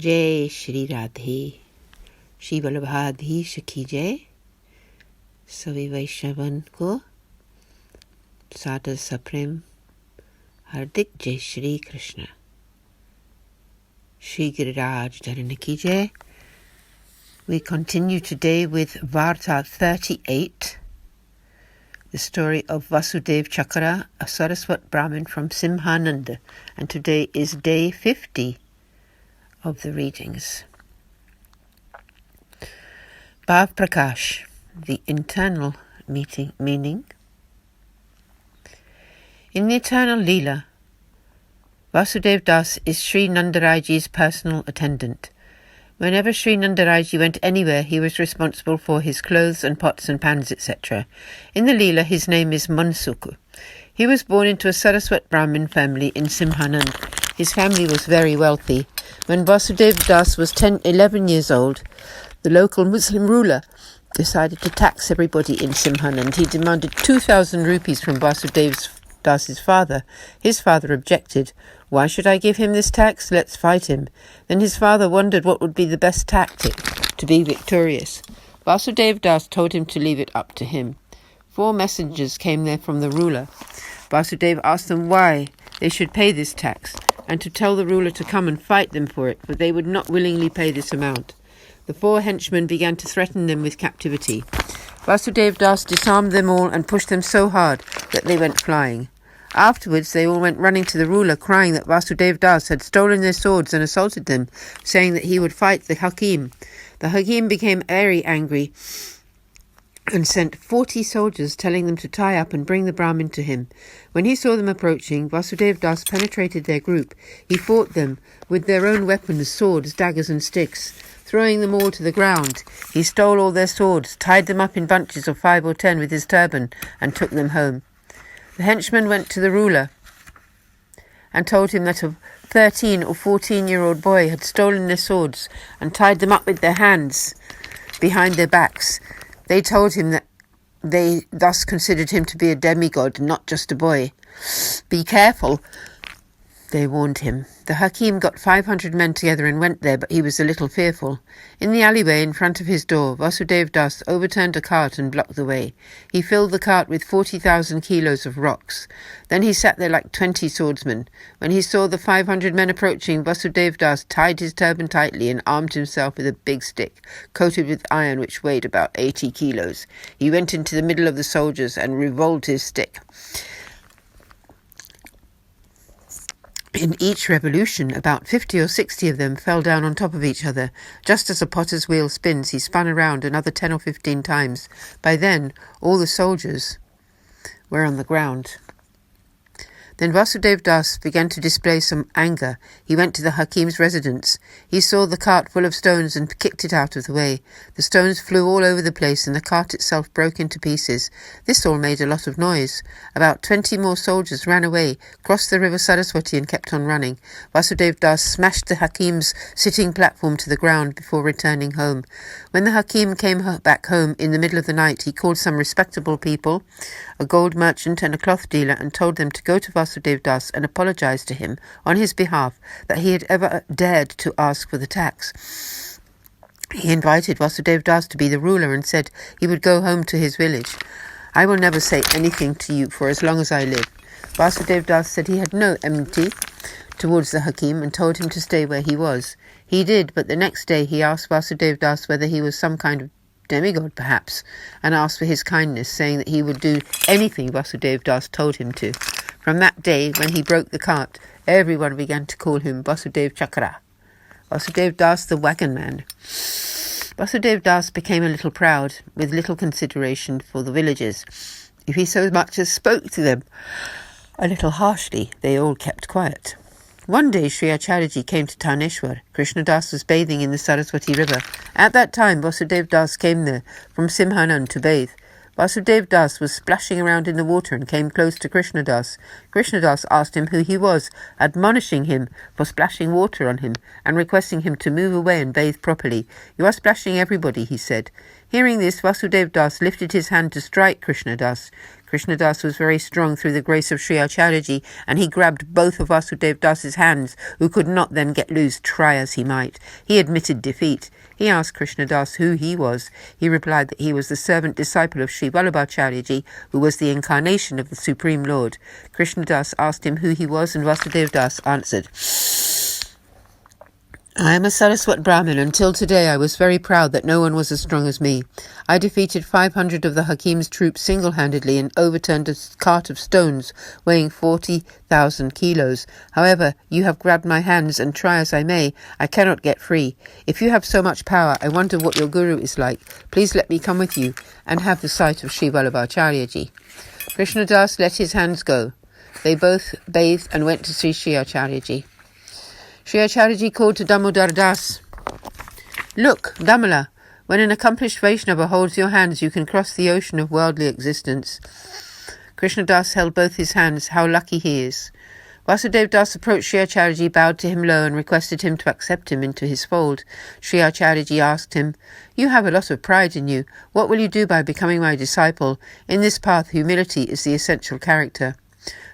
जय श्री राधे श्री वल्लभाधीश की जय। सभी वैष्णवन को सादर सप्रेम हार्दिक जय श्री कृष्ण। श्री गिरिराज धरण की जय। We continue today with Varta 38, the story of Vasudev Chakra, a Saraswat Brahmin from Simhananda, and today is day 50 of the readings. Bhav Prakash, the internal meaning. In the eternal Leela, Vasudev Das is Sri Nandarayaji's personal attendant. Whenever Sri Nandarayaji went anywhere, he was responsible for his clothes and pots and pans, etc. In the Leela, his name is Mansuku. He was born into a Saraswat Brahmin family in Simhanand. His family was very wealthy. When Vasudev Das was 11 years old, the local Muslim ruler decided to tax everybody in Simhanand. He demanded 2,000 rupees from Vasudev Das's father. His father objected. Why should I give him this tax? Let's fight him. Then his father wondered what would be the best tactic to be victorious. Vasudev Das told him to leave it up to him. 4 messengers came there from the ruler. Vasudev asked them why they should pay this tax, and to tell the ruler to come and fight them for it, but they would not willingly pay this amount. The 4 henchmen began to threaten them with captivity. Vasudev Das disarmed them all and pushed them so hard that they went flying. Afterwards, they all went running to the ruler, crying that Vasudev Das had stolen their swords and assaulted them, saying that he would fight the Hakim. The Hakim became very angry and sent 40 soldiers, telling them to tie up and bring the Brahmin to him. When he saw them approaching, Vasudev Das penetrated their group. He fought them with their own weapons, swords, daggers and sticks, throwing them all to the ground. He stole all their swords, tied them up in bunches of 5 or 10 with his turban, and took them home. The henchmen went to the ruler and told him that a 13 or 14-year-old boy had stolen their swords and tied them up with their hands behind their backs. They told him that they thus considered him to be a demigod, not just a boy. Be careful, they warned him. The Hakim got 500 men together and went there, but he was a little fearful. In the alleyway in front of his door, Vasudev Das overturned a cart and blocked the way. He filled the cart with 40,000 kilos of rocks. Then he sat there like 20 swordsmen. When he saw the 500 men approaching, Vasudev Das tied his turban tightly and armed himself with a big stick, coated with iron which weighed about 80 kilos. He went into the middle of the soldiers and revolved his stick. In each revolution, about 50 or 60 of them fell down on top of each other. Just as a potter's wheel spins, he spun around another 10 or 15 times. By then, all the soldiers were on the ground. Then Vasudev Das began to display some anger. He went to the Hakim's residence. He saw the cart full of stones and kicked it out of the way. The stones flew all over the place and the cart itself broke into pieces. This all made a lot of noise. About 20 more soldiers ran away, crossed the river Saraswati and kept on running. Vasudev Das smashed the Hakim's sitting platform to the ground before returning home. When the Hakim came back home in the middle of the night, he called some respectable people, a gold merchant and a cloth dealer, and told them to go to Vasudev Das and apologize to him on his behalf that he had ever dared to ask for the tax. He invited Vasudev Das to be the ruler and said he would go home to his village. I will never say anything to you for as long as I live. Vasudev Das said he had no enmity towards the Hakim and told him to stay where he was. He did, but the next day he asked Vasudev Das whether he was some kind of demigod perhaps, and asked for his kindness, saying that he would do anything Vasudev Das told him to. From that day, when he broke the cart, everyone began to call him Vasudev Chakra, Vasudev Das the wagon man. Vasudev Das became a little proud, with little consideration for the villagers. If he so much as spoke to them a little harshly, they all kept quiet. One day Sri Acharyaji came to Taneshwar. Krishna Das was bathing in the Saraswati river. At that time Vasudev Das came there from Simhanand to bathe. Vasudev Das was splashing around in the water and came close to Krishna Das. Krishna Das asked him who he was, admonishing him for splashing water on him and requesting him to move away and bathe properly. You are splashing everybody, he said. Hearing this, Vasudev Das lifted his hand to strike Krishna Das. Krishnadas was very strong through the grace of Sri Acharyaji, and he grabbed both of Vasudev Das's hands, who could not then get loose, try as he might. He admitted defeat. He asked Krishnadas who he was. He replied that he was the servant disciple of Sri Vallabhacharyaji, who was the incarnation of the Supreme Lord. Krishnadas asked him who he was, and Vasudev Das answered, I am a Saraswat Brahmin. Until today I was very proud that no one was as strong as me. I defeated 500 of the Hakim's troops single-handedly and overturned a cart of stones weighing 40,000 kilos. However, you have grabbed my hands, and try as I may, I cannot get free. If you have so much power, I wonder what your guru is like. Please let me come with you and have the sight of Sri Vallabhacharyaji. Krishnadas let his hands go. They both bathed and went to see Sri Acharyaji. Sri Acharyaji called to Damodar Das, Look, Damala, when an accomplished Vaishnava holds your hands, you can cross the ocean of worldly existence. Krishnadas held both his hands. How lucky he is. Vasudev Das approached Sri Acharyaji, bowed to him low, and requested him to accept him into his fold. Sri Acharyaji asked him, You have a lot of pride in you. What will you do by becoming my disciple? In this path, humility is the essential character.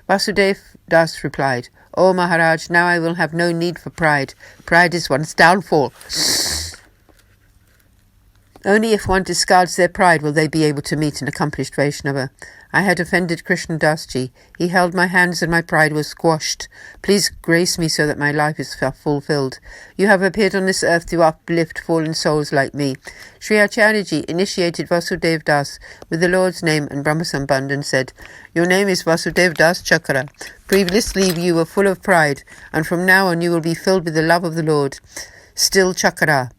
Vasudev Das replied, O Maharaj, now I will have no need for pride. Pride is one's downfall. Only if one discards their pride will they be able to meet an accomplished Vaishnava. I had offended Krishnadasji. He held my hands and my pride was squashed. Please grace me so that my life is fulfilled. You have appeared on this earth to uplift fallen souls like me. Sri Acharyaji initiated Vasudev Das with the Lord's name and Brahmasambandh and said, Your name is Vasudev Das Chakra. Previously you were full of pride, and from now on you will be filled with the love of the Lord. Still Chakra.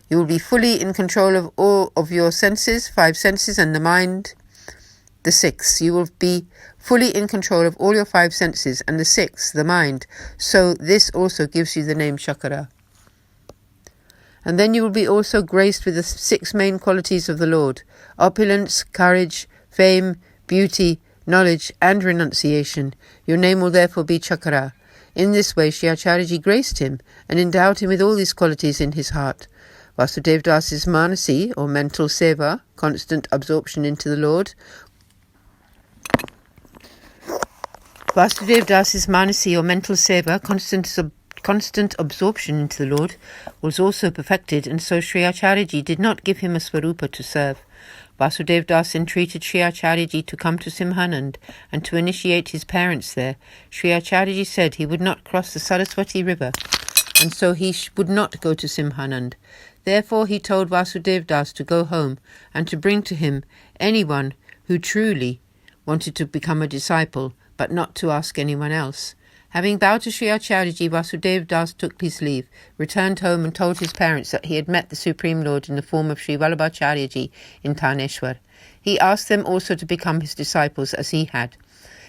You will be fully in control of all of your senses, 5 senses, and the mind, the 6. You will be fully in control of all your 5 senses, and the 6, the mind. So this also gives you the name Chakra. And then you will be also graced with the 6 main qualities of the Lord: opulence, courage, fame, beauty, knowledge, and renunciation. Your name will therefore be Chakra. In this way Sri Acharyaji graced him and endowed him with all these qualities in his heart. Vasudev Das's Manasi, or mental seva, constant absorption into the Lord. Vasudev Das's Manasi, or mental seva, constant absorption into the Lord, was also perfected, and so Sri Acharyaji did not give him a swarupa to serve. Vasudev Das entreated Sri Acharyaji to come to Simhanand and to initiate his parents there. Sri Acharyaji said he would not cross the Saraswati river, and so he would not go to Simhanand. Therefore he told Vasudev Das to go home and to bring to him anyone who truly wanted to become a disciple, but not to ask anyone else. Having bowed to Sri Acharyaji, Vasudev Das took his leave, returned home and told his parents that he had met the Supreme Lord in the form of Sri Vallabhacharyaji in Taneshwar. He asked them also to become his disciples as he had.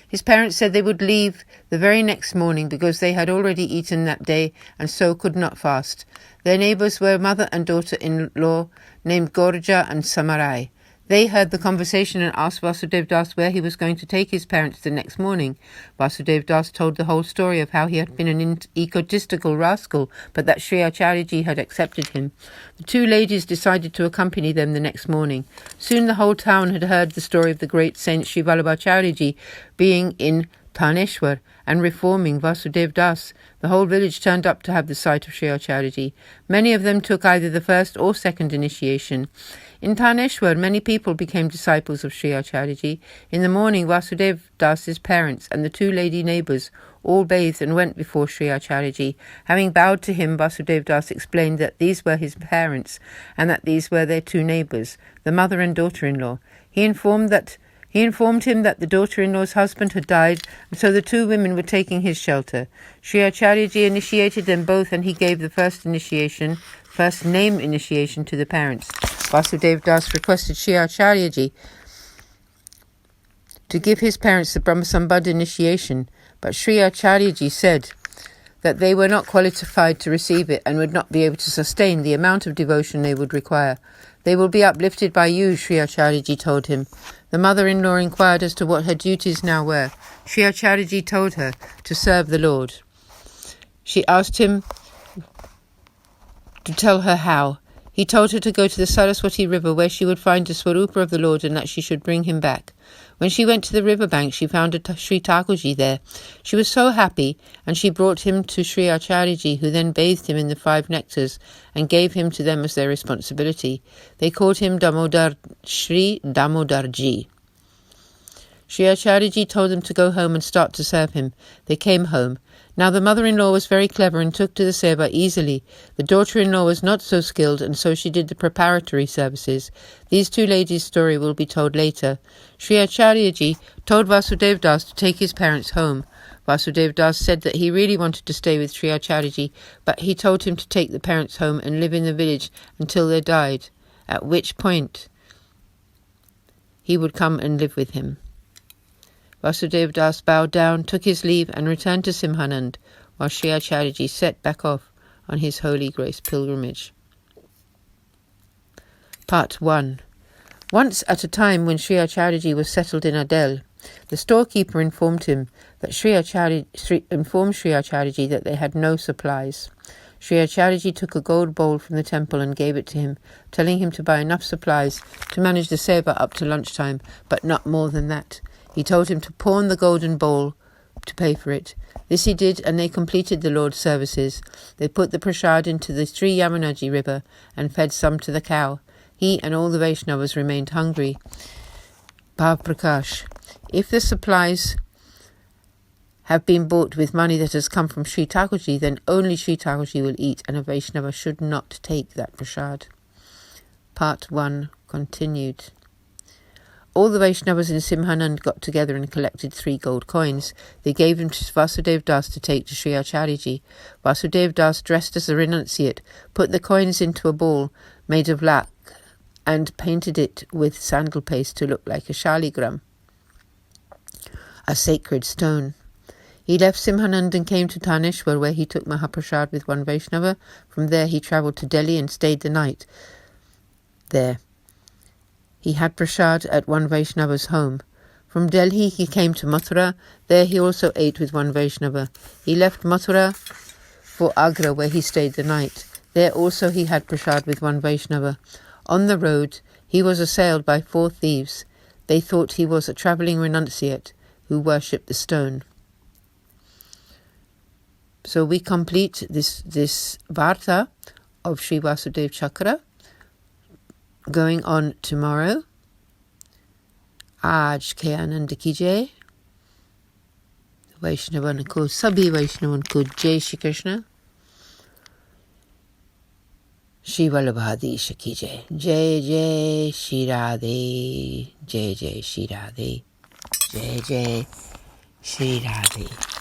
His parents said they would leave the very next morning because they had already eaten that day and so could not fast. Their neighbours were mother and daughter-in-law named Gorja and Samarai. They heard the conversation and asked Vasudev Das where he was going to take his parents the next morning. Vasudev Das told the whole story of how he had been an egotistical rascal, but that Sri Acharyaji had accepted him. The 2 ladies decided to accompany them the next morning. Soon the whole town had heard the story of the great saint Sri Vallabhacharyaji being in Taneshwar and reforming Vasudev Das. The whole village turned up to have the sight of Sri Acharyaji. Many of them took either the first or second initiation. In Taneshwar, many people became disciples of Sri Acharyaji. In the morning, Vasudev Das's parents and the 2 lady neighbours all bathed and went before Sri Acharyaji. Having bowed to him, Vasudev Das explained that these were his parents and that these were their 2 neighbours, the mother and daughter-in-law. He informed him that the daughter-in-law's husband had died, and so the 2 women were taking his shelter. Sri Acharyaji initiated them both, and he gave the first name initiation to the parents. Vasudev Das requested Sri Acharyaji to give his parents the Brahmasambandh initiation, but Sri Acharyaji said that they were not qualified to receive it and would not be able to sustain the amount of devotion they would require. They will be uplifted by you, Sri Acharyaji told him. The mother-in-law inquired as to what her duties now were. Sri Acharyaji told her to serve the Lord. She asked him to tell her how. He told her to go to the Saraswati river where she would find the Swarupa of the Lord and that she should bring him back. When she went to the river bank, she found Sri Thakurji there. She was so happy, and she brought him to Sri Acharyaji, who then bathed him in the 5 nectars and gave him to them as their responsibility. They called him Sri Damodarji. Sri Acharyaji told them to go home and start to serve him. They came home. Now the mother-in-law was very clever and took to the seva easily. The daughter-in-law was not so skilled, and so she did the preparatory services. These 2 ladies' story will be told later. Sri Acharyaji told Vasudev Das to take his parents home. Vasudev Das said that he really wanted to stay with Sri Acharyaji, but he told him to take the parents home and live in the village until they died, at which point he would come and live with him. Vasudev Das bowed down, took his leave, and returned to Simhanand, while Sri Acharyaji set back off on his holy grace pilgrimage. Part 1. Once at a time when Sri Acharyaji was settled in Adel, the storekeeper informed him that Sri Acharyaji that they had no supplies. Sri Acharyaji took a gold bowl from the temple and gave it to him, telling him to buy enough supplies to manage the seva up to lunchtime, but not more than that. He told him to pawn the golden bowl to pay for it. This he did, and they completed the Lord's services. They put the prasad into the Sri Yamunaji river and fed some to the cow. He and all the Vaishnavas remained hungry. Bhav Prakash. If the supplies have been bought with money that has come from Sri Thakurji, then only Sri Thakurji will eat, and a Vaishnava should not take that prasad. Part 1 continued. All the Vaishnavas in Simhanand got together and collected 3 gold coins. They gave them to Vasudev Das to take to Sri Acharyaji. Vasudev Das, dressed as a renunciate, put the coins into a ball made of lac and painted it with sandal paste to look like a shaligram, a sacred stone. He left Simhanand and came to Taneshwar, where he took Mahaprasad with 1 Vaishnava. From there he travelled to Delhi and stayed the night there. He had prasad at 1 Vaishnava's home. From Delhi he came to Mathura. There he also ate with 1 Vaishnava. He left Mathura for Agra, where he stayed the night. There also he had prasad with 1 Vaishnava. On the road he was assailed by 4 thieves. They thought he was a travelling renunciate who worshipped the stone. So we complete this Varta of Sri Vasudev Chakra. Going on tomorrow. Aaj ke Anand ki jai. Vaishnavan ko, sabhi Vaishnavan ko jai Shri Krishna. Shri Vallabhadisha ki jai. Jai Jai Shri Radhe. Jai Jai Shri Radhe. Jai Jai Shri Radhe.